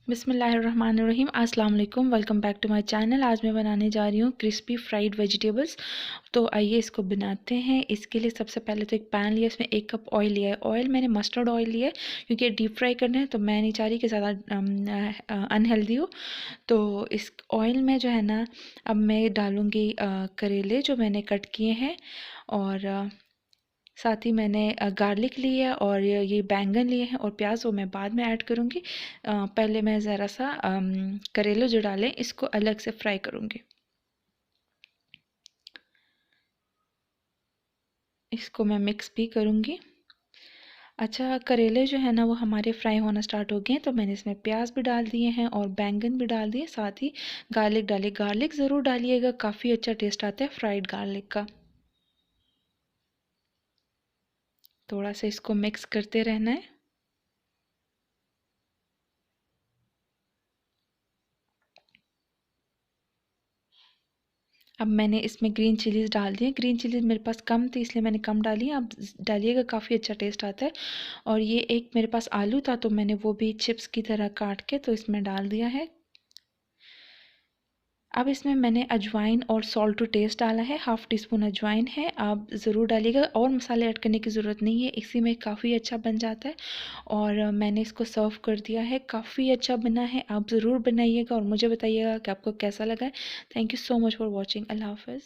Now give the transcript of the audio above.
बिस्मिल्लाहिर्रहमानिर्रहीम। अस्सलाम वालेकुम, welcome back to my channel. आज मैं बनाने जा रही हूँ क्रिस्पी फ्राइड वेजिटेबल्स। तो आइए इसको बनाते हैं। इसके लिए सबसे पहले तो एक पैन लिया, इसमें 1 कप ऑयल लिया है। ऑयल मैंने मस्टर्ड ऑयल लिया है क्योंकि डीप फ्राई करना है, तो मैं नहीं चाह रही कि ज़्यादा अनहेल्दी हो। तो इस ऑयल में जो है ना, अब मैं डालूँगी करेले जो मैंने कट किए हैं, और साथ ही मैंने गार्लिक ली है, और ये बैंगन लिए हैं, और प्याज वो मैं बाद में ऐड करूँगी। पहले मैं ज़रा सा करेले जो डालें इसको अलग से फ्राई करूँगी। इसको मैं मिक्स भी करूँगी। अच्छा, करेले जो है ना वो हमारे फ्राई होना स्टार्ट हो गए हैं, तो मैंने इसमें प्याज भी डाल दिए हैं और बैंगन भी डाल दिए, साथ ही गार्लिक डालिए। गार्लिक ज़रूर डालिएगा, काफ़ी अच्छा टेस्ट आता है फ्राइड गार्लिक का। थोड़ा सा इसको मिक्स करते रहना है। अब मैंने इसमें ग्रीन चिलीज़ डाल दिए। ग्रीन चिलीज़ मेरे पास कम थी इसलिए मैंने कम डाली। आप डालिएगा, काफ़ी अच्छा टेस्ट आता है। और ये एक मेरे पास आलू था, तो मैंने वो भी चिप्स की तरह काट के तो इसमें डाल दिया है। अब इसमें मैंने अजवाइन और सॉल्ट टू टेस्ट डाला है। हाफ़ टी स्पून अजवाइन है, आप ज़रूर डालिएगा। और मसाले ऐड करने की ज़रूरत नहीं है, इसी में काफ़ी अच्छा बन जाता है। और मैंने इसको सर्व कर दिया है। काफ़ी अच्छा बना है, आप ज़रूर बनाइएगा और मुझे बताइएगा कि आपको कैसा लगा है। Thank you so much for watching. अल्लाह हाफ़िज़।